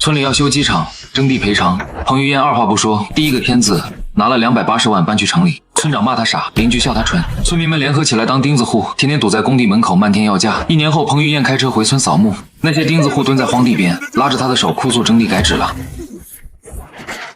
村里要修机场，征地赔偿。彭于晏二话不说，第一个签字拿了280万搬去城里。村长骂他傻，邻居笑他蠢，村民们联合起来当钉子户，天天堵在工地门口漫天要价。1年后，彭于晏开车回村扫墓，那些钉子户蹲在荒地边，拉着他的手哭诉征地改旨了。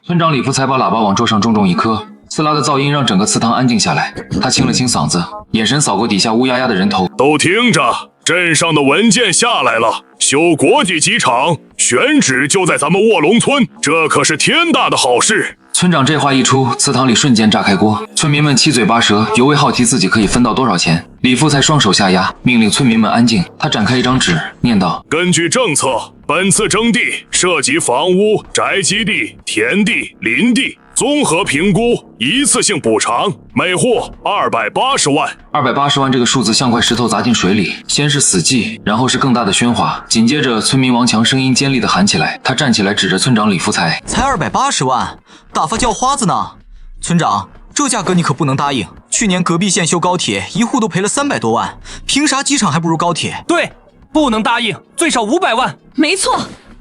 村长李福才把喇叭往桌上重重一磕，刺啦的噪音让整个祠堂安静下来。他清了清嗓子，眼神扫过底下乌压压的人头，都听着，镇上的文件下来了，修国际机场，选址就在咱们卧龙村，这可是天大的好事。村长这话一出，祠堂里瞬间炸开锅，村民们七嘴八舌，尤为好奇自己可以分到多少钱。李福才双手下压，命令村民们安静。他展开一张纸，念道：根据政策，本次征地涉及房屋、宅基地、田地、林地，综合评估，一次性补偿，每户280万。280万这个数字像块石头砸进水里，先是死寂，然后是更大的喧哗，紧接着村民王强声音尖利地喊起来。他站起来指着村长李福才：才280万，打发叫花子呢？村长，这价格你可不能答应。去年隔壁县修高铁，一户都赔了300多万，凭啥机场还不如高铁？对，不能答应，最少500万。没错，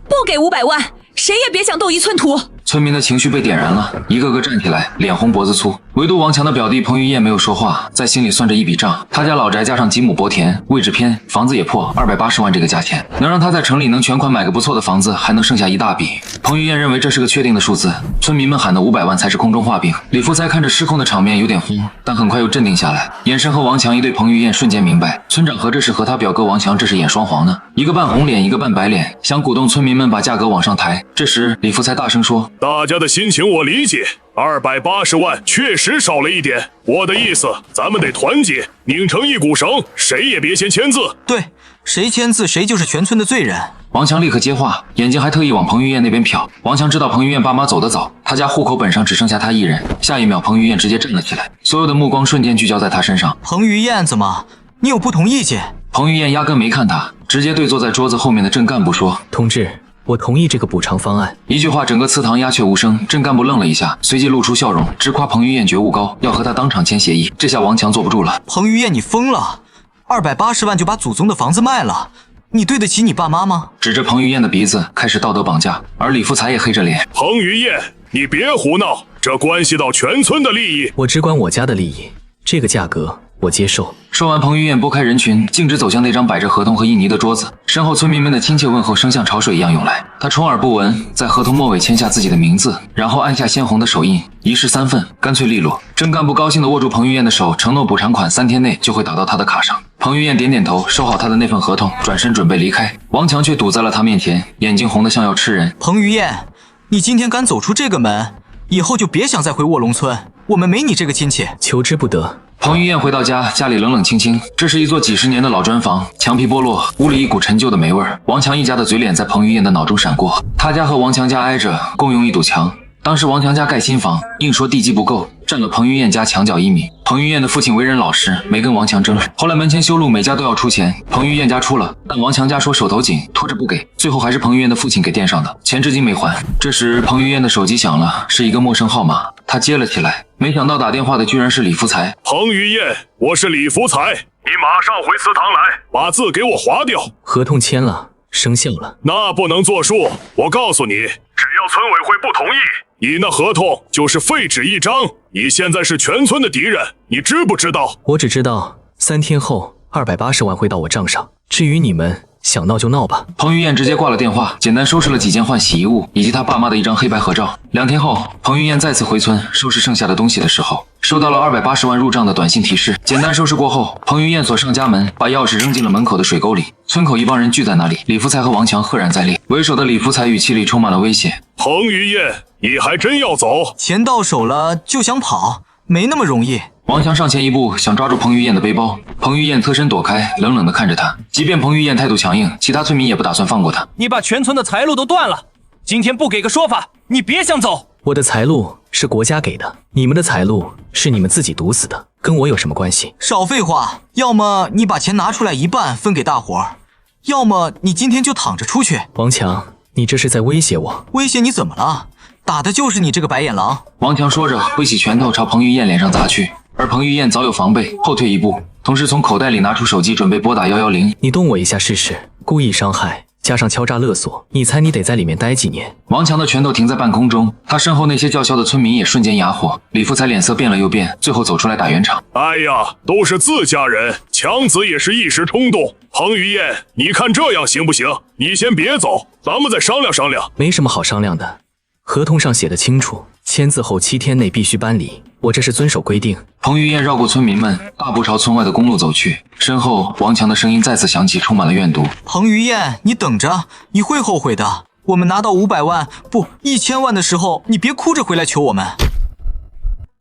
不给500万，谁也别想动一寸土。村民的情绪被点燃了，一个个站起来，脸红脖子粗。唯独王强的表弟彭于晏没有说话，在心里算着一笔账。他家老宅加上几亩薄田，位置偏，房子也破，280万这个价钱，能让他在城里能全款买个不错的房子，还能剩下一大笔。彭于晏认为这是个确定的数字，村民们喊的500万才是空中画饼。李福才看着失控的场面有点慌，但很快又镇定下来，眼神和王强一对，彭于晏瞬间明白，村长和这是和他表哥王强这是演双簧呢，一个扮红脸，一个扮白脸，想鼓动村民们把价格往上抬。这时李福才大声说：大家的心情我理解，280万确实少了一点，我的意思，咱们得团结，拧成一股绳，谁也别先签字。对，谁签字谁就是全村的罪人。王强立刻接话，眼睛还特意往彭于晏那边瞟。王强知道彭于晏爸妈走得早，他家户口本上只剩下他一人。下一秒，彭于晏直接站了起来，所有的目光瞬间聚焦在他身上。彭于晏，怎么，你有不同意见？彭于晏压根没看他，直接对坐在桌子后面的镇干部说：同志，我同意这个补偿方案。一句话，整个祠堂鸦雀无声。镇干部愣了一下，随即露出笑容，直夸彭于晏觉悟高，要和他当场签协议。这下王强坐不住了：彭于晏，你疯了？280万就把祖宗的房子卖了，你对得起你爸妈吗？指着彭于晏的鼻子开始道德绑架，而李福才也黑着脸：彭于晏，你别胡闹，这关系到全村的利益。我只管我家的利益，这个价格我接受。说完，彭于晏拨开人群，径直走向那张摆着合同和印泥的桌子，身后村民们的亲切问候声像潮水一样涌来。他充耳不闻，在合同末尾签下自己的名字，然后按下鲜红的手印，一式3份，干脆利落。镇干部高兴地握住彭于晏的手，承诺补偿款3天内就会打到他的卡上。彭于晏点点头，收好他的那份合同，转身准备离开。王强却堵在了他面前，眼睛红得像要吃人。彭于晏，你今天敢走出这个门，以后就别想再回卧龙村，我们没你这个亲戚。求之不得。彭于晏回到家，家里冷冷清清，这是一座几十年的老砖房，墙皮剥落，屋里一股陈旧的霉味儿。王强一家的嘴脸在彭于晏的脑中闪过，他家和王强家挨着，共用一堵墙。当时王强家盖新房，硬说地基不够，占了彭于晏家墙角1米。彭于晏的父亲为人老实，没跟王强争。后来门前修路，每家都要出钱，彭于晏家出了，但王强家说手头紧，拖着不给，最后还是彭于晏的父亲给垫上的，钱至今没还。这时彭于晏的手机响了，是一个陌生号码，他接了起来，没想到打电话的居然是李福才。彭于晏，我是李福才，你马上回祠堂来，把字给我划掉。合同签了，生效了。那不能作数，我告诉你，只要村委会不同意，你那合同就是废纸一张。你现在是全村的敌人，你知不知道？我只知道3天后280万会到我账上，至于你们想闹就闹吧。彭于晏直接挂了电话，简单收拾了几件换洗衣物以及他爸妈的一张黑白合照。2天后，彭于晏再次回村收拾剩下的东西的时候，收到了280万入账的短信提示。简单收拾过后，彭于晏锁上家门，把钥匙扔进了门口的水沟里。村口一帮人聚在那里，李福才和王强赫然在列。为首的李福才语气里充满了威胁：彭于晏，你还真要走？钱到手了就想跑，没那么容易。王强上前一步，想抓住彭于晏的背包。彭于晏侧身躲开，冷冷地看着他。即便彭于晏态度强硬，其他村民也不打算放过他。你把全村的财路都断了，今天不给个说法，你别想走。我的财路是国家给的，你们的财路是你们自己堵死的，跟我有什么关系？少废话，要么你把钱拿出来一半分给大伙儿，要么你今天就躺着出去。王强，你这是在威胁我？威胁你怎么了？打的就是你这个白眼狼。王强说着，挥起拳头朝彭于晏脸上砸去。而彭于晏早有防备，后退一步，同时从口袋里拿出手机准备拨打110。你动我一下试试，故意伤害，加上敲诈勒索，你猜你得在里面待几年？王强的拳头停在半空中，他身后那些叫嚣的村民也瞬间哑火。李福才脸色变了又变，最后走出来打圆场。哎呀，都是自家人，强子也是一时冲动。彭于晏，你看这样行不行？你先别走，咱们再商量商量。没什么好商量的，合同上写的清楚，签字后7天内必须搬离，我这是遵守规定。彭于晏绕过村民们，大步朝村外的公路走去，身后王强的声音再次响起，充满了怨毒。彭于晏，你等着，你会后悔的。我们拿到500万，不1000万的时候，你别哭着回来求我们。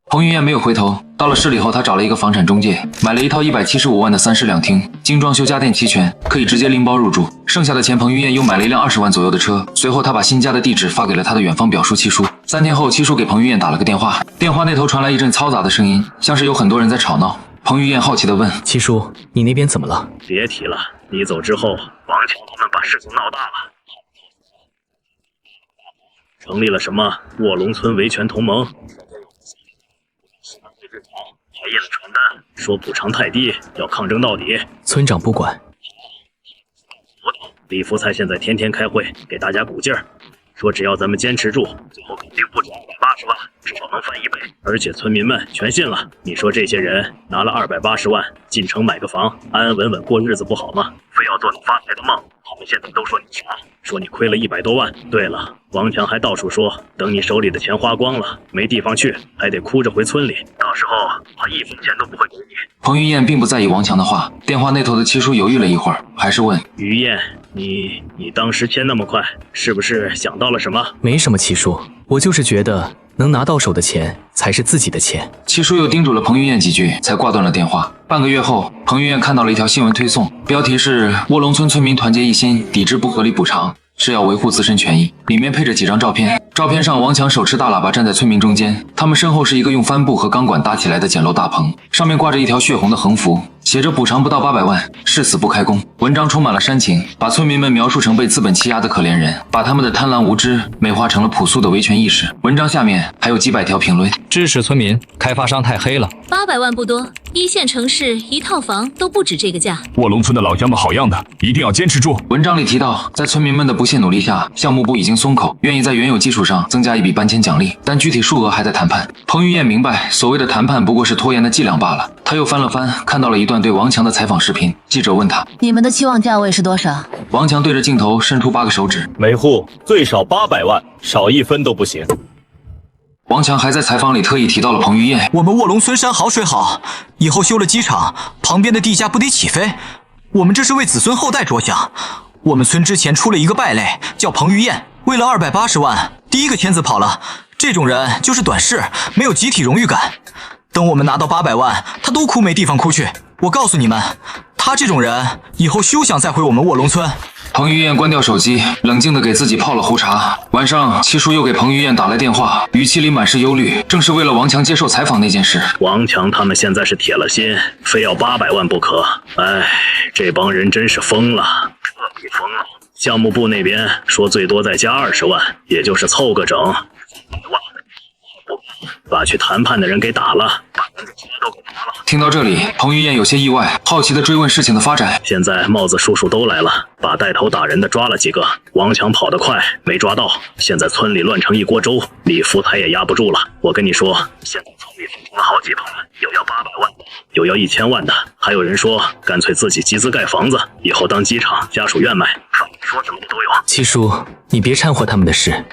彭于晏没有回头，到了市里后，他找了一个房产中介，买了一套175万的3室2厅，精装修家电齐全，可以直接拎包入住。剩下的钱，彭于晏又买了一辆20万左右的车。随后，他把新家的地址发给了他的远方表叔七叔。3天后，七叔给彭于晏打了个电话，电话那头传来一阵嘈杂的声音，像是有很多人在吵闹。彭于晏好奇地问：“七叔，你那边怎么了？”别提了，你走之后，王强他们把事情闹大了，成立了什么卧龙村维权同盟。还印了传单，说补偿太低，要抗争到底。村长不管。李福才现在天天开会，给大家鼓劲儿，说只要咱们坚持住，最后肯定不止280万，至少能翻1倍。而且村民们全信了。你说这些人拿了280万进城买个房，安安稳稳过日子不好吗？非要做你发财的梦。他们现在都说你穷，说你亏了100多万。对了，王强还到处说，等你手里的钱花光了，没地方去，还得哭着回村里，到时候他1分钱都不会给你。彭于晏并不在意王强的话，电话那头的七叔犹豫了一会儿，还是问：“于晏，你当时签那么快，是不是想到了什么？”没什么，七叔，我就是觉得能拿到手的钱才是自己的钱。七叔又叮嘱了彭于晏几句，才挂断了电话。半个月后，彭于晏看到了一条新闻推送，标题是“卧龙村村民团结一心，抵制不合理补偿，是要维护自身权益”，里面配着几张照片。照片上，王强手持大喇叭站在村民中间，他们身后是一个用帆布和钢管搭起来的简陋大棚，上面挂着一条血红的横幅，写着补偿不到800万，誓死不开工。文章充满了煽情，把村民们描述成被资本欺压的可怜人，把他们的贪婪无知美化成了朴素的维权意识。文章下面还有几百条评论：支持村民，开发商太黑了。800万不多，1线城市一套房都不止这个价。卧龙村的老乡们好样的，一定要坚持住。文章里提到，在村民们的不懈努力下，项目部已经松口，愿意在原有基础上增加一笔搬迁奖励，但具体数额还在谈判。彭于晏明白，所谓的谈判不过是拖延的伎俩罢了。他又翻了翻，看到了一段对王强的采访视频。记者问他：“你们的期望价位是多少？”王强对着镜头伸出8个手指：“每户最少800万，少1分都不行。”王强还在采访里特意提到了彭于晏：“我们卧龙村山好水好，以后修了机场，旁边的地价不得起飞？我们这是为子孙后代着想。我们村之前出了一个败类，叫彭于晏，为了280万，第一个签字跑了。这种人就是短视，没有集体荣誉感。等我们拿到800万，他都哭没地方哭去。我告诉你们，他这种人以后休想再回我们卧龙村。”彭于晏关掉手机，冷静地给自己泡了壶茶。晚上，七叔又给彭于晏打来电话，语气里满是忧虑，正是为了王强接受采访那件事。王强他们现在是铁了心，非要800万不可。哎，这帮人真是疯了，彻底疯了。项目部那边说最多再加20万，也就是凑个整。把去谈判的人给打了，把人的钱都给拿了。听到这里，彭于晏有些意外，好奇地追问事情的发展。现在帽子叔叔都来了，把带头打人的抓了几个，王强跑得快，没抓到。现在村里乱成一锅粥，李福才也压不住了。我跟你说，现在村里分成了好几盘，有要800万的，有要1000万的，还有人说干脆自己集资盖房子，以后当机场、家属院卖，说什么的都有。七叔，你别掺和他们的事，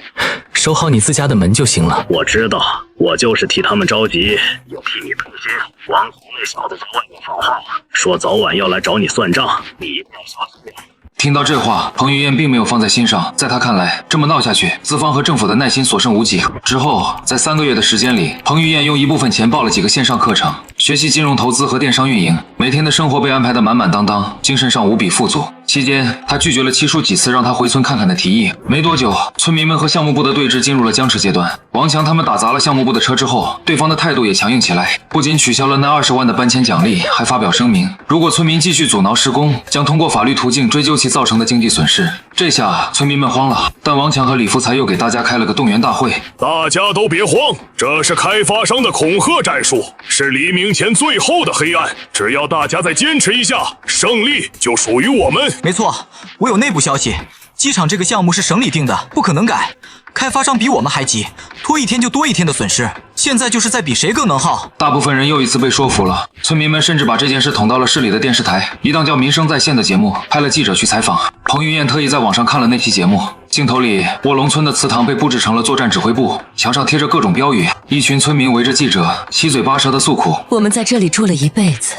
守好你自家的门就行了。我知道，我就是替他们着急，又替你担心。王红那小子在外面放话，说早晚要来找你算账，你一定要小心点。听到这话，彭于晏并没有放在心上。在他看来，这么闹下去，资方和政府的耐心所剩无几。之后，在3个月的时间里，彭于晏用一部分钱报了几个线上课程，学习金融投资和电商运营，每天的生活被安排得满满当当，精神上无比富足。期间，他拒绝了七叔几次让他回村看看的提议。没多久，村民们和项目部的对峙进入了僵持阶段。王强他们打砸了项目部的车之后，对方的态度也强硬起来，不仅取消了那20万的搬迁奖励，还发表声明，如果村民继续阻挠施工，将通过法律途径追究其造成的经济损失。这下村民们慌了，但王强和李福才又给大家开了个动员大会。大家都别慌，这是开发商的恐吓战术，是黎明前最后的黑暗。只要大家再坚持一下，胜利就属于我们。没错，我有内部消息，机场这个项目是省里定的，不可能改。开发商比我们还急，拖一天就多一天的损失。现在就是在比谁更能耗。大部分人又一次被说服了，村民们甚至把这件事捅到了市里的电视台，一档叫《民生在线》的节目，派了记者去采访。彭于晏特意在网上看了那期节目，镜头里卧龙村的祠堂被布置成了作战指挥部，墙上贴着各种标语，一群村民围着记者，七嘴八舌的诉苦。我们在这里住了一辈子，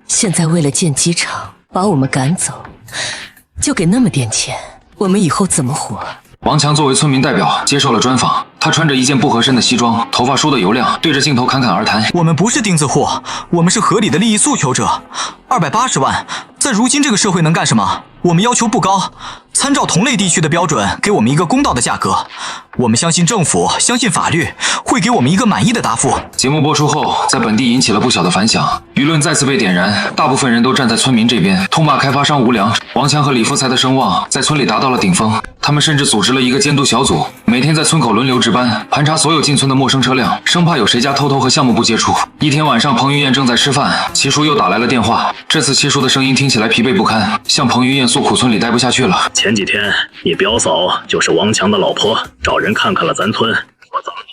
现在为了建机场把我们赶走，就给那么点钱，我们以后怎么活？王强作为村民代表接受了专访，他穿着一件不合身的西装，头发梳得油亮，对着镜头侃侃而谈。我们不是钉子户，我们是合理的利益诉求者。280万，在如今这个社会能干什么？我们要求不高，参照同类地区的标准，给我们一个公道的价格。我们相信政府，相信法律，会给我们一个满意的答复。节目播出后，在本地引起了不小的反响，舆论再次被点燃，大部分人都站在村民这边，痛骂开发商无良。王强和李福才的声望在村里达到了顶峰，他们甚至组织了一个监督小组，每天在村口轮流值班，盘查所有进村的陌生车辆，生怕有谁家偷偷和项目部接触。一天晚上，彭于晏正在吃饭，七叔又打来了电话。这次七叔的声音听起来疲惫不堪，向彭于晏诉苦村里待不下去了。前几天你表嫂就是王强的老婆，找人看看了咱村，说咱们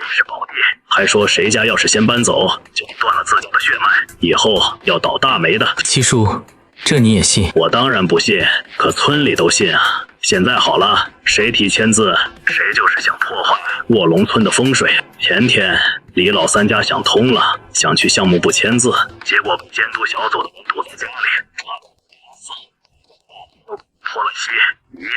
是宝地，还说谁家要是先搬走，就断了自己的血脉，以后要倒大霉的。七叔，这你也信？我当然不信，可村里都信啊。现在好了，谁提签字，谁就是想破坏卧龙村的风水。前天李老三家想通了，想去项目部签字，结果被监督小组的人堵在家里，脱了鞋。于晏，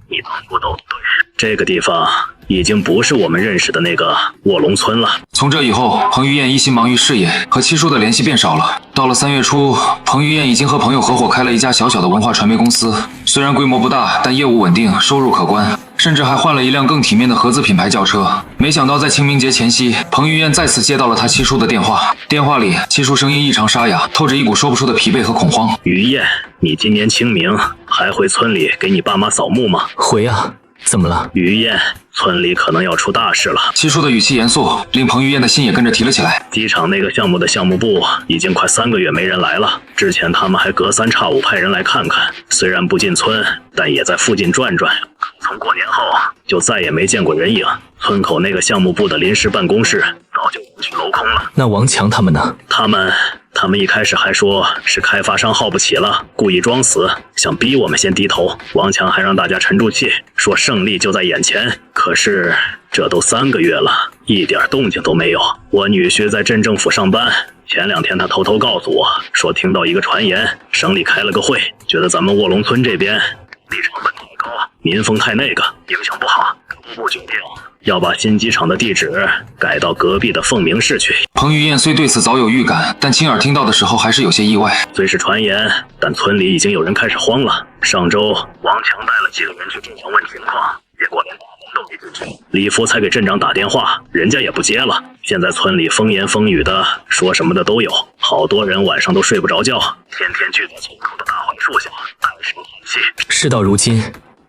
你当初都对，这个地方已经不是我们认识的那个卧龙村了。从这以后，彭于晏一心忙于事业，和七叔的联系变少了。到了3月初，彭于晏已经和朋友合伙开了一家小小的文化传媒公司，虽然规模不大，但业务稳定，收入可观，甚至还换了一辆更体面的合资品牌轿车。没想到在清明节前夕，彭于晏再次接到了他七叔的电话。电话里，七叔声音异常沙哑，透着一股说不出的疲惫和恐慌。于晏，你今年清明还回村里给你爸妈扫墓吗？回啊，怎么了？于晏，村里可能要出大事了。七叔的语气严肃，令彭于晏的心也跟着提了起来。机场那个项目的项目部已经快3个月没人来了，之前他们还隔3差5派人来看看，虽然不进村，但也在附近转转。从过年后就再也没见过人影，村口那个项目部的临时办公室早就人去楼空了。那王强他们呢？他们一开始还说是开发商耗不起了，故意装死，想逼我们先低头。王强还让大家沉住气，说胜利就在眼前。可是这都3个月了，一点动静都没有。我女婿在镇政府上班，前2天他偷偷告诉我，说听到一个传言，省里开了个会，觉得咱们卧龙村这边地成本太高，民风太那个，影响不好，初步决定要把新机场的地址改到隔壁的凤鸣市去。彭于晏虽对此早有预感，但亲耳听到的时候还是有些意外。虽是传言，但村里已经有人开始慌了。上周王强带了几个人去镇上问情况，结果连大门都没进去。李福才给镇长打电话，人家也不接了。现在村里风言风语的，说什么的都有，好多人晚上都睡不着觉，天天聚在村口的大槐树下唉声叹气。事到如今，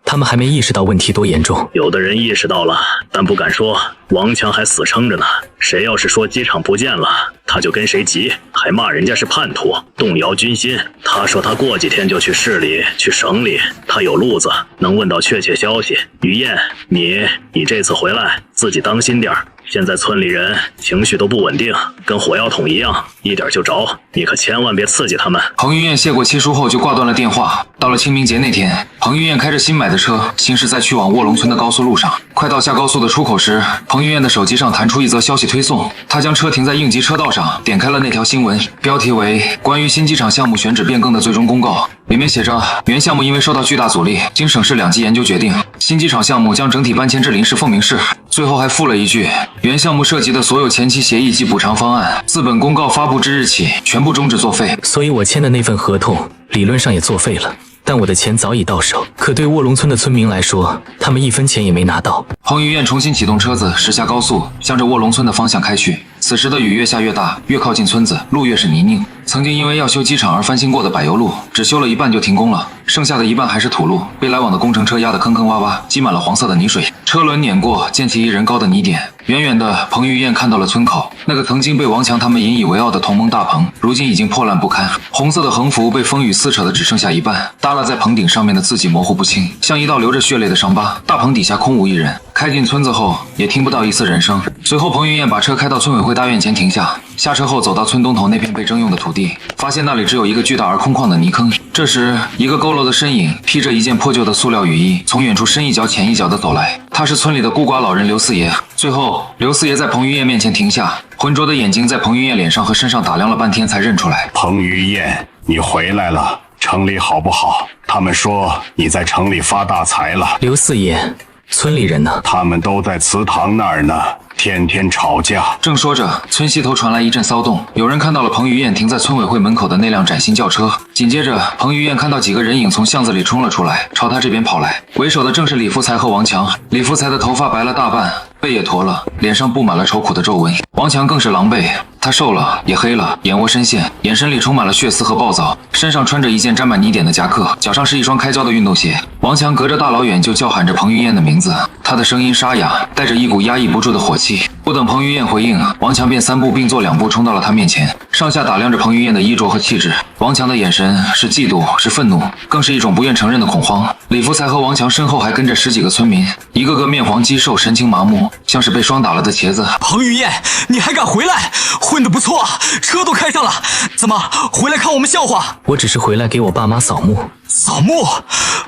他们还没意识到问题多严重。有的人意识到了，但不敢说。王强还死撑着呢，谁要是说机场不见了，他就跟谁急，还骂人家是叛徒，动摇军心。他说他过几天就去市里，去省里，他有路子，能问到确切消息。于晏，你这次回来自己当心点，现在村里人情绪都不稳定，跟火药桶一样，一点就着，你可千万别刺激他们。彭于晏谢过七叔后就挂断了电话。到了清明节那天，彭于晏开着新买的车，行驶在去往卧龙村的高速路上。快到下高速的出口时，彭于晏的手机上弹出一则消息推送，他将车停在应急车道上，点开了那条新闻，标题为《关于新机场项目选址变更的最终公告》。里面写着，原项目因为受到巨大阻力，经省市2级研究决定，新机场项目将整体搬迁至临时凤鸣市。最后还附了一句，原项目涉及的所有前期协议及补偿方案，自本公告发布之日起，全部终止作废。所以我签的那份合同，理论上也作废了。但我的钱早已到手，可对卧龙村的村民来说，他们1分钱也没拿到。彭于晏重新启动车子，驶下高速，向着卧龙村的方向开去。此时的雨越下越大，越靠近村子，路越是泥泞。曾经因为要修机场而翻新过的柏油路，只修了一半就停工了，剩下的一半还是土路，被来往的工程车压得坑坑洼洼，积满了黄色的泥水。车轮碾过溅起1人高的泥点，远远的，彭于晏看到了村口，那个曾经被王强他们引以为傲的同盟大棚，如今已经破烂不堪，红色的横幅被风雨撕扯的只剩下一半，耷拉在棚顶上面的字迹模糊不清，像一道流着血泪的伤疤。大棚底下空无一人，开进村子后也听不到一丝人声。随后，彭于晏把车开到村委会大院前停下，下车后走到村东头那片被征用的土地，发现那里只有一个巨大而空旷的泥坑。这时，一个佝偻的身影披着一件破旧的塑料雨衣，从远处深一脚浅一脚地走来。他是村里的孤寡老人刘四爷。最后，刘四爷在彭于晏面前停下，浑浊的眼睛在彭于晏脸上和身上打量了半天，才认出来。彭于晏，你回来了，城里好不好？他们说你在城里发大财了。刘四爷，村里人呢？他们都在祠堂那儿呢，天天吵架。正说着，村西头传来一阵骚动，有人看到了彭于晏停在村委会门口的那辆崭新轿车。紧接着，彭于晏看到几个人影从巷子里冲了出来，朝他这边跑来。为首的正是李福才和王强。李福才的头发白了大半，背也驼了，脸上布满了愁苦的皱纹。王强更是狼狈，他瘦了也黑了，眼窝深陷，眼神里充满了血丝和暴躁，身上穿着一件沾满泥点的夹克，脚上是一双开胶的运动鞋。王强隔着大老远就叫喊着彭于晏的名字，他的声音沙哑，带着一股压抑不住的火气。不等彭于晏回应，王强便3步并作2步冲到了他面前，上下打量着彭于晏的衣着和气质。王强的眼神是嫉妒，是愤怒，更是一种不愿承认的恐慌。李福才和王强身后还跟着10几个村民，一个个面黄肌瘦，神情麻木，像是被霜打了的茄子。彭于晏，你还敢回来？混得不错，车都开上了，怎么回来看我们笑话？我只是回来给我爸妈扫墓。扫墓？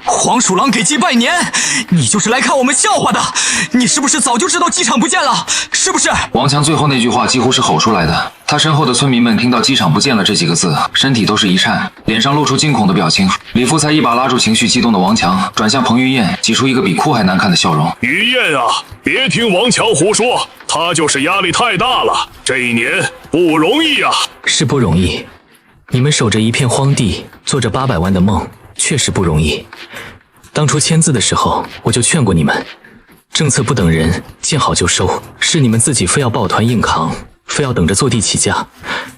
黄鼠狼给鸡拜年，你就是来看我们笑话的？你是不是早就知道机场不见了？是不是？王强最后那句话几乎是吼出来的。他身后的村民们听到机场不见了这几个字，身体都是一颤，脸上露出惊恐的表情。李福才一把拉住情绪激动的王强，转向彭于晏，挤出一个比哭还难看的笑容。于晏啊，别听王强胡说，他就是压力太大了，这一年不容易啊。是不容易，你们守着一片荒地，做着800万的梦，确实不容易。当初签字的时候，我就劝过你们，政策不等人，见好就收，是你们自己非要抱团硬扛，非要等着坐地起价，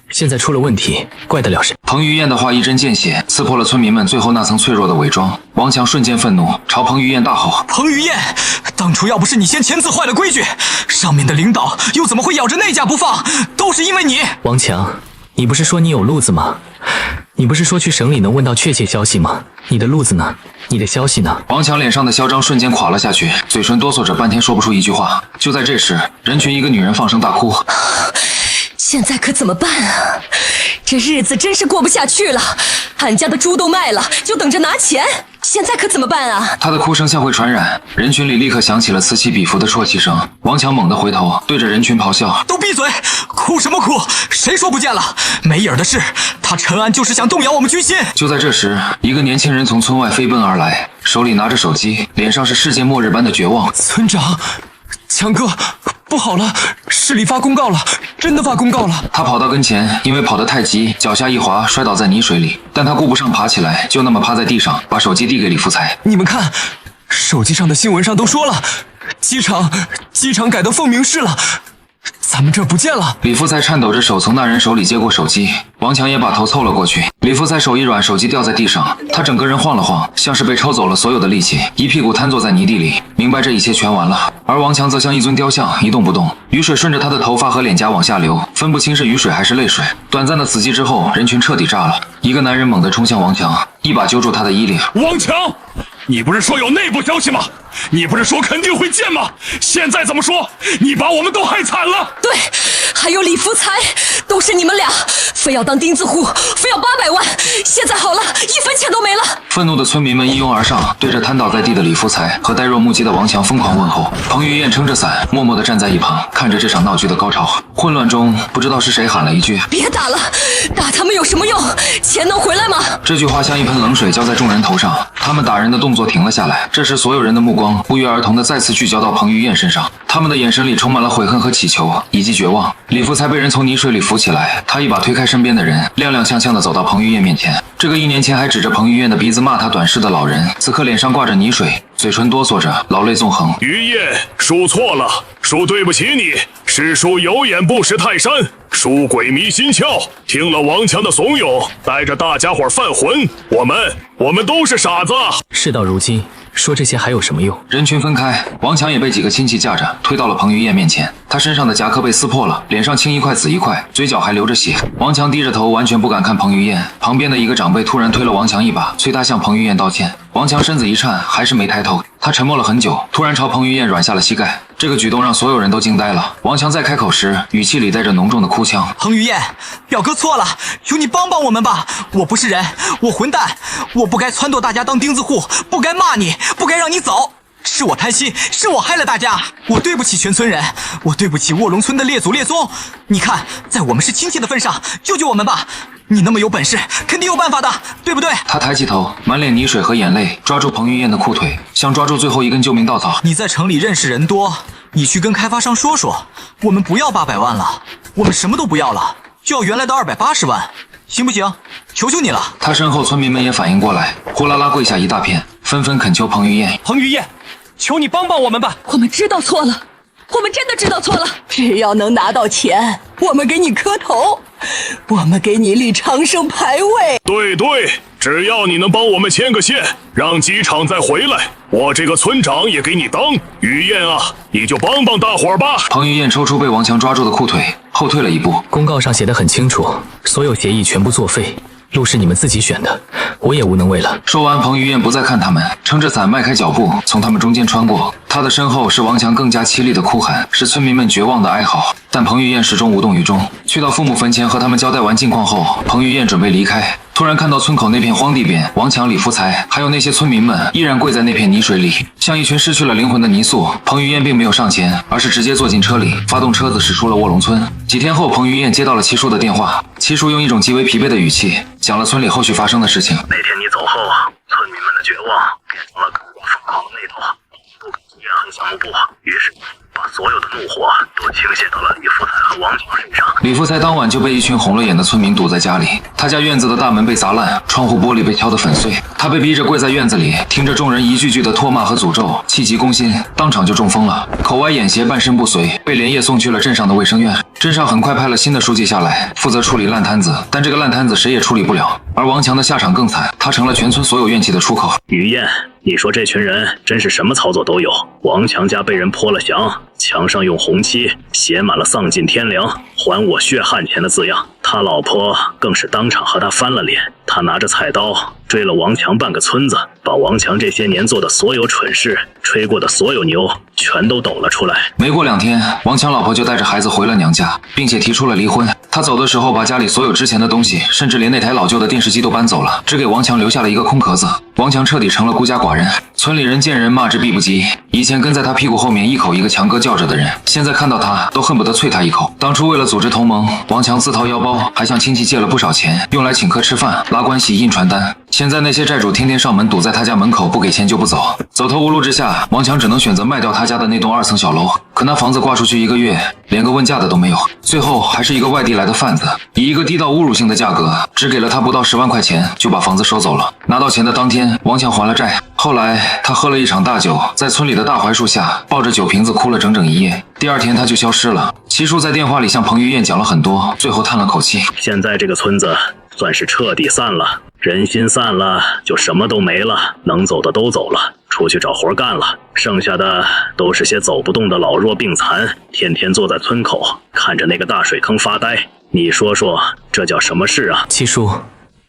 现在出了问题，怪得了谁？彭于晏的话一针见血，刺破了村民们最后那层脆弱的伪装。王强瞬间愤怒，朝彭于晏大吼：彭于晏，当初要不是你先签字坏了规矩，上面的领导又怎么会咬着那家不放？都是因为你。王强，你不是说你有路子吗？你不是说去省里能问到确切消息吗？你的路子呢？你的消息呢？王强脸上的嚣张瞬间垮了下去，嘴唇哆嗦着，半天说不出一句话。就在这时，人群一个女人放声大哭：现在可怎么办啊？这日子真是过不下去了，俺家的猪都卖了，就等着拿钱。现在可怎么办啊？她的哭声像会传染，人群里立刻响起了此起彼伏的啜泣声。王强猛地回头，对着人群咆哮：都闭嘴！哭什么哭？谁说不见了？没影儿的事，他陈安就是想动摇我们军心。就在这时，一个年轻人从村外飞奔而来，手里拿着手机，脸上是世界末日般的绝望。村长，强哥，不好了，市里发公告了，真的发公告了。他跑到跟前，因为跑得太急，脚下一滑，摔倒在泥水里。但他顾不上爬起来，就那么趴在地上，把手机递给李福才。你们看，手机上的新闻上都说了，机场改到凤鸣市了，咱们这儿不见了。李福才颤抖着手从那人手里接过手机，王强也把头凑了过去。李福才手一软，手机掉在地上，他整个人晃了晃，像是被抽走了所有的力气，一屁股瘫坐在泥地里，明白这一切全完了。而王强则像一尊雕像，一动不动，雨水顺着他的头发和脸颊往下流，分不清是雨水还是泪水。短暂的死寂之后，人群彻底炸了，一个男人猛地冲向王强，一把揪住他的衣领。王强，你不是说有内部消息吗？你不是说肯定会见吗？现在怎么说？你把我们都害惨了。对，还有李福才，都是你们俩，非要当钉子户，非要800万，现在好了，一分钱都没了。愤怒的村民们一拥而上，对着瘫倒在地的李福才和呆若木鸡的王强疯狂问候。彭于晏撑着伞，默默地站在一旁，看着这场闹剧的高潮。混乱中，不知道是谁喊了一句：别打了，打他们有什么用？钱能回来吗？这句话像一盆冷水浇在众人头上，他们打人的动作停了下来。这时，所有人的目光不约而同地再次聚焦到彭于晏身上，他们的眼神里充满了悔恨和祈求，以及绝望。李福才被人从泥水里扶起来，他一把推开身边的人，踉踉跄跄地走到彭于晏面前。这个1年前还指着彭于晏的鼻子骂他短视的老人，此刻脸上挂着泥水，嘴唇哆嗦着，老泪纵横。于晏，恕错了，恕对不起你，是属有眼不识泰山，属鬼迷心窍，听了王强的怂恿，带着大家伙犯浑，我们都是傻子。事到如今，说这些还有什么用？人群分开，王强也被几个亲戚架着推到了彭于晏面前。他身上的夹克被撕破了，脸上青一块紫一块，嘴角还流着血。王强低着头，完全不敢看彭于晏。旁边的一个长辈突然推了王强一把，催他向彭于晏道歉。王强身子一颤，还是没抬头。他沉默了很久，突然朝彭于晏软下了膝盖。这个举动让所有人都惊呆了。王强在开口时，语气里带着浓重的哭腔：“彭于晏，表哥错了，求你帮帮我们吧！我不是人，我混蛋，我不该撺掇大家当钉子户，不该骂你，不该让你走。是我贪心，是我害了大家，我对不起全村人，我对不起卧龙村的列祖列宗。你看，在我们是亲戚的份上，救救我们吧！你那么有本事，肯定有办法的，对不对？”他抬起头，满脸泥水和眼泪，抓住彭于晏的裤腿，像抓住最后一根救命稻草。你在城里认识人多，你去跟开发商说说，我们不要800万了，我们什么都不要了，就要原来的280万，行不行？求求你了！他身后村民们也反应过来，呼啦啦跪下一大片，纷纷恳求彭于晏：“彭于晏，求你帮帮我们吧！我们知道错了，我们真的知道错了。只要能拿到钱，我们给你磕头，我们给你立长生牌位。”对，只要你能帮我们牵个线，让机场再回来，我这个村长也给你当。于晏啊，你就帮帮大伙儿吧。彭于晏抽出被王强抓住的裤腿，后退了一步。公告上写得很清楚，所有协议全部作废。路是你们自己选的，我也无能为了。说完，彭于晏不再看他们，撑着伞迈开脚步从他们中间穿过。他的身后是王强更加凄厉的哭喊，是村民们绝望的哀嚎。但彭于晏始终无动于衷。去到父母坟前和他们交代完近况后，彭于晏准备离开，突然看到村口那片荒地边，王强、李福才还有那些村民们依然跪在那片泥水里，像一群失去了灵魂的泥塑。彭于晏并没有上前，而是直接坐进车里，发动车子驶出了卧龙村。几天后，彭于晏接到了七叔的电话，七叔用一种极为疲惫的语气讲了村里后续发生的事情。那天你走后，村民们的绝望变成了更加疯狂的那种，不敢怨恨项目部，于是把所有的怒火都倾泻到了李福才和王强身上。李福才当晚就被一群红了眼的村民堵在家里，他家院子的大门被砸烂，窗户玻璃被敲得粉碎，他被逼着跪在院子里，听着众人一句句的唾骂和诅咒，气急攻心，当场就中风了，口歪眼斜，半身不遂，被连夜送去了镇上的卫生院。镇上很快派了新的书记下来，负责处理烂摊子，但这个烂摊子谁也处理不了。而王强的下场更惨，他成了全村所有怨气的出口。于晏，你说这群人真是什么操作都有。王强家被人泼了翔，墙上用红漆写满了丧尽天良，还我血汗钱的字样。他老婆更是当场和他翻了脸，他拿着菜刀追了王强半个村子，把王强这些年做的所有蠢事，吹过的所有牛全都抖了出来。没过2天，王强老婆就带着孩子回了娘家，并且提出了离婚。他走的时候把家里所有值钱的东西，甚至连那台老旧的电视机都搬走了，只给王强留下了一个空壳子。王强彻底成了孤家寡人，村里人见人骂之必不及。以前跟在他屁股后面一口一个强哥叫着的人，现在看到他都恨不得啐他一口。当初为了组织同盟，王强自掏腰包，还向亲戚借了不少钱，用来请客吃饭、拉关系、印传单。现在那些债主天天上门堵在他家门口，不给钱就不走。走投无路之下，王强只能选择卖掉他家的那栋2层小楼。可那房子挂出去1个月，连个问价的都没有。最后还是一个外地来的贩子，以一个低到侮辱性的价格，只给了他不到10万块钱，就把房子收走了。拿到钱的当天，王强还了债。后来他喝了一场大酒，在村里的大槐树下抱着酒瓶子哭了整整1夜。第2天他就消失了。七叔在电话里向彭于晏讲了很多，最后叹了口气：现在这个村子算是彻底散了，人心散了，就什么都没了，能走的都走了，出去找活干了，剩下的都是些走不动的老弱病残，天天坐在村口看着那个大水坑发呆。你说说，这叫什么事啊？七叔，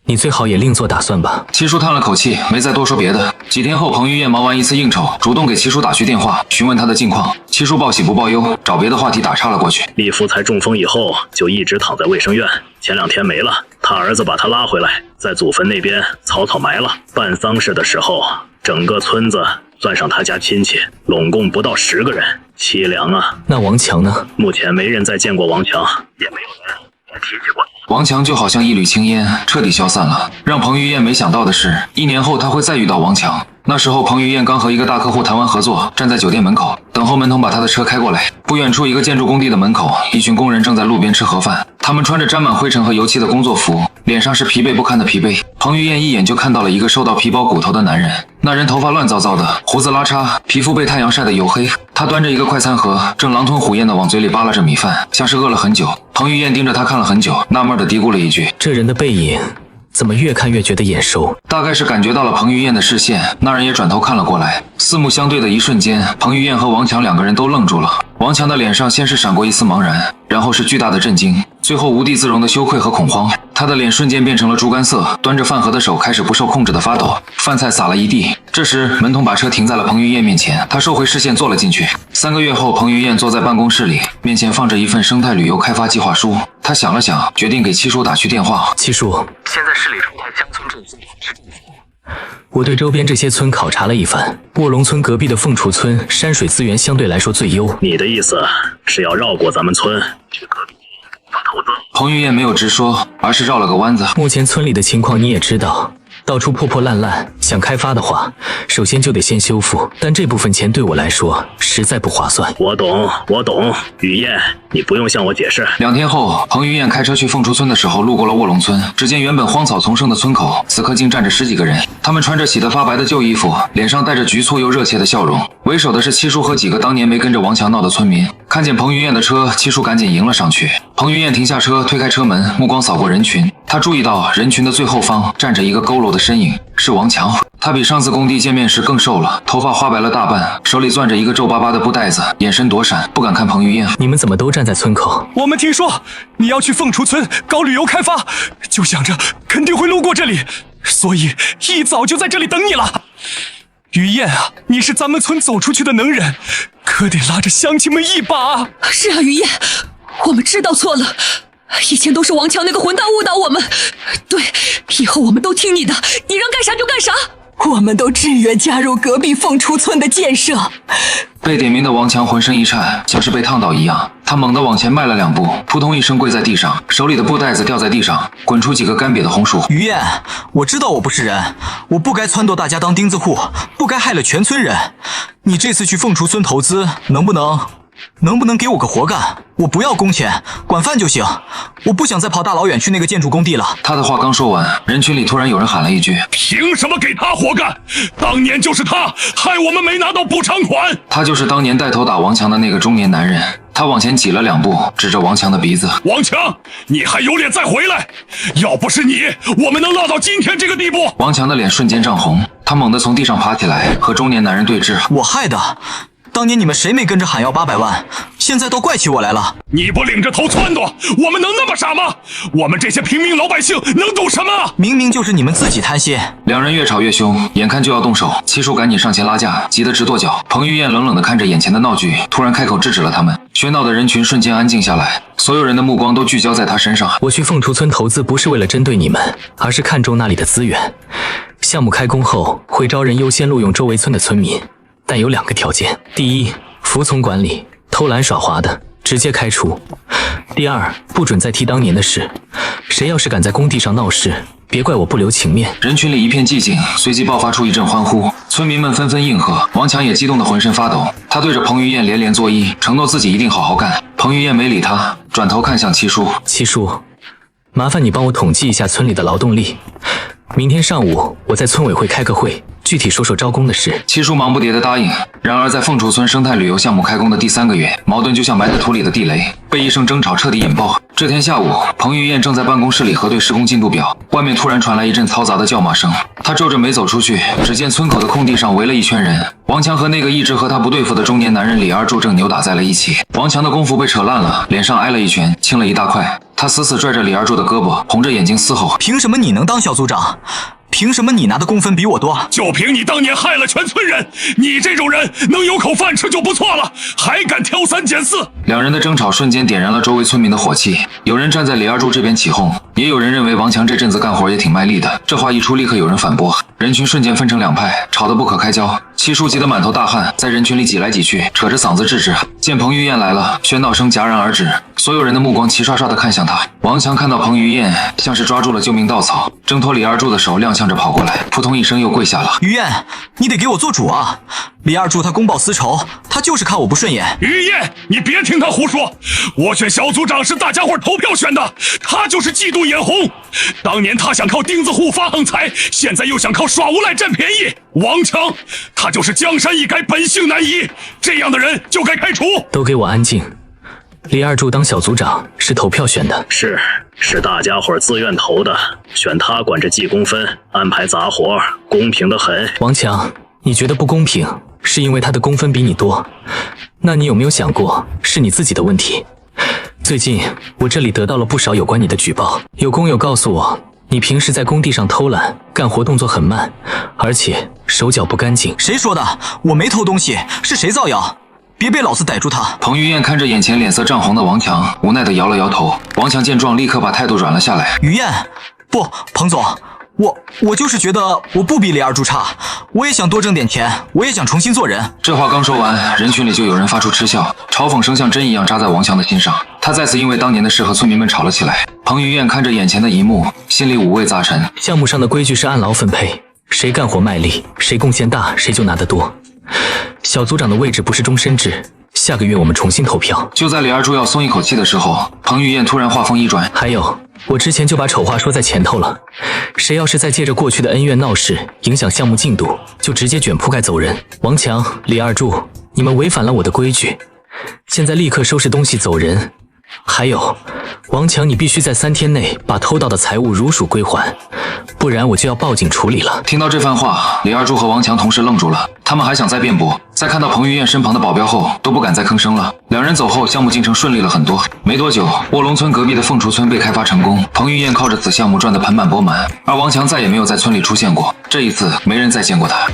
你最好也另做打算吧。七叔叹了口气，没再多说别的。几天后，彭于晏忙完一次应酬，主动给七叔打去电话，询问他的近况。七叔报喜不报忧，找别的话题打岔了过去。李福才中风以后就一直躺在卫生院，前2天没了，他儿子把他拉回来，在祖坟那边草草埋了。办丧事的时候，整个村子算上他家亲戚，拢共不到10个人，凄凉啊！那王强呢？目前没人再见过王强，也没有人再提起过。王强就好像一缕青烟，彻底消散了。让彭于晏没想到的是，1年后他会再遇到王强。那时候彭于晏刚和一个大客户谈完合作，站在酒店门口等候门童把他的车开过来。不远处一个建筑工地的门口，一群工人正在路边吃盒饭，他们穿着沾满灰尘和油漆的工作服，脸上是疲惫不堪的疲惫。彭于晏一眼就看到了一个瘦到皮包骨头的男人，那人头发乱糟糟的，胡子拉碴，皮肤被太阳晒得黝黑。他端着一个快餐盒，正狼吞虎咽地往嘴里扒拉着米饭，像是饿了很久。彭于晏盯着他看了很久，纳闷地嘀咕了一句：这人的背影怎么越看越觉得眼熟？大概是感觉到了彭于晏的视线，那人也转头看了过来。四目相对的一瞬间，彭于晏和王强两个人都愣住了。王强的脸上先是闪过一丝茫然，然后是巨大的震惊，最后无地自容的羞愧和恐慌。他的脸瞬间变成了猪肝色，端着饭盒的手开始不受控制的发抖，饭菜洒了一地。这时，门童把车停在了彭于晏面前，他收回视线坐了进去。3个月后，彭于晏坐在办公室里，面前放着一份生态旅游开发计划书。他想了想，决定给七叔打去电话。七叔，现在市里出台乡村振兴实政府，我对周边这些村考察了一番，卧龙村隔壁的凤雏村山水资源相对来说最优。你的意思是要绕过咱们村去隔壁发投资？彭于晏没有直说，而是绕了个弯子。目前村里的情况你也知道，到处破破烂烂，想开发的话，首先就得先修复，但这部分钱对我来说实在不划算。我懂，雨燕，你不用向我解释。2天后，彭于晏开车去凤雏村的时候，路过了卧龙村，只见原本荒草丛生的村口，此刻竟站着10几个人，他们穿着洗得发白的旧衣服，脸上带着局促又热切的笑容。为首的是七叔和几个当年没跟着王强闹的村民。看见彭于晏的车，七叔赶紧迎了上去。彭于晏停下车，推开车门，目光扫过人群，他注意到人群的最后方站着一个佝偻的身影，是王强。他比上次工地见面时更瘦了，头发花白了大半，手里攥着一个皱巴巴的布袋子，眼神躲闪，不敢看彭于晏。你们怎么都站在村口？我们听说你要去凤雏村搞旅游开发，就想着肯定会路过这里，所以一早就在这里等你了。于晏啊，你是咱们村走出去的能人，可得拉着乡亲们一把。是啊，于晏，我们知道错了，以前都是王强那个混蛋误导我们。对，以后我们都听你的，你让干啥就干啥。我们都志愿加入隔壁凤雏村的建设。被点名的王强浑身一颤，像是被烫到一样，他猛地往前迈了2步，扑通一声跪在地上，手里的布袋子掉在地上，滚出几个干瘪的红薯。于晏，我知道我不是人，我不该撺掇大家当钉子户，不该害了全村人。你这次去凤雏村投资，能不能给我个活干？我不要工钱，管饭就行。我不想再跑大老远去那个建筑工地了。他的话刚说完，人群里突然有人喊了一句：凭什么给他活干？当年就是他害我们没拿到补偿款。他就是当年带头打王强的那个中年男人。他往前挤了2步，指着王强的鼻子：王强，你还有脸再回来？要不是你，我们能落到今天这个地步？王强的脸瞬间涨红，他猛地从地上爬起来，和中年男人对峙。我害的，当年你们谁没跟着喊要800万？现在都怪起我来了。你不领着头撺掇，我们能那么傻吗？我们这些平民老百姓能懂什么？明明就是你们自己贪心。2人越吵越凶，眼看就要动手，七叔赶紧上前拉架，急得直跺脚。彭于晏冷冷地看着眼前的闹剧，突然开口制止了他们。喧闹的人群瞬间安静下来，所有人的目光都聚焦在他身上。我去凤雏村投资不是为了针对你们，而是看中那里的资源。项目开工后会招人优先录用周围村的村民，但有2个条件：第一，服从管理，偷懒耍滑的直接开除；第二，不准再提当年的事，谁要是敢在工地上闹事，别怪我不留情面。人群里一片寂静，随即爆发出一阵欢呼，村民们纷纷应和。王强也激动得浑身发抖，他对着彭于晏连连作揖，承诺自己一定好好干。彭于晏没理他，转头看向七叔：七叔，麻烦你帮我统计一下村里的劳动力，明天上午我在村委会开个会，具体说说招工的事。七叔忙不迭地答应。然而在凤雏村生态旅游项目开工的第3个月，矛盾就像埋在土里的地雷，被一声争吵彻底引爆。这天下午，彭于晏正在办公室里核对施工进度表，外面突然传来一阵嘈杂的叫骂声。他皱着眉走出去，只见村口的空地上围了一圈人，王强和那个一直和他不对付的中年男人李二柱正扭打在了一起。王强的功夫被扯烂了，脸上挨了一拳，青了一大块。他死死拽着李二柱的胳膊，红着眼睛嘶吼：凭什么你能当小组长？凭什么你拿的工分比我多？就凭你当年害了全村人，你这种人能有口饭吃就不错了，还敢挑3拣4。2人的争吵瞬间点燃了周围村民的火气，有人站在李二柱这边起哄，也有人认为王强这阵子干活也挺卖力的。这话一出，立刻有人反驳，人群瞬间分成2派，吵得不可开交。七叔急得满头大汗，在人群里挤来挤去，扯着嗓子制止。见彭于晏来了，喧闹声戛然而止，所有人的目光齐刷刷地看向他。王强看到彭于晏，像是抓住了救命稻草，挣脱李二柱的手，踉跄着跑过来，扑通一声又跪下了。于晏，你得给我做主啊！李二柱他公报私仇，他就是看我不顺眼。于晏，你别听他胡说，我选小组长是大家伙投票选的，他就是嫉妒眼红。当年他想靠钉子户发横财，现在又想靠耍无赖占便宜。王强，他就是江山易改，本性难移，这样的人就该开除。都给我安静！李二柱当小组长是投票选的。是，是大家伙自愿投的，选他管着记工分，安排杂活，公平的很。王强，你觉得不公平，是因为他的工分比你多？那你有没有想过，是你自己的问题？最近我这里得到了不少有关你的举报，有工友告诉我，你平时在工地上偷懒，干活动作很慢，而且手脚不干净。谁说的？我没偷东西，是谁造谣？别被老子逮住他！彭于晏看着眼前脸色涨红的王强，无奈地摇了摇头。王强见状，立刻把态度软了下来。于晏，不，彭总，我就是觉得我不比李二柱差，我也想多挣点钱，我也想重新做人。这话刚说完，人群里就有人发出嗤笑，嘲讽声像针一样扎在王强的心上。他再次因为当年的事和村民们吵了起来。彭于晏看着眼前的一幕，心里五味杂陈。项目上的规矩是按劳分配，谁干活卖力，谁贡献大，谁就拿得多。小组长的位置不是终身制，下个月我们重新投票。就在李二柱要松一口气的时候，彭于晏突然话锋一转，还有，我之前就把丑话说在前头了，谁要是再借着过去的恩怨闹事，影响项目进度，就直接卷铺盖走人。王强、李二柱，你们违反了我的规矩，现在立刻收拾东西走人。还有，王强，你必须在3天内把偷到的财物如数归还，不然我就要报警处理了。听到这番话，李二柱和王强同时愣住了，他们还想再辩驳，在看到彭于晏身旁的保镖后，都不敢再吭声了。两人走后，项目进程顺利了很多。没多久，卧龙村隔壁的凤雏村被开发成功，彭于晏靠着此项目赚得盆满钵满，而王强再也没有在村里出现过。这一次，没人再见过他。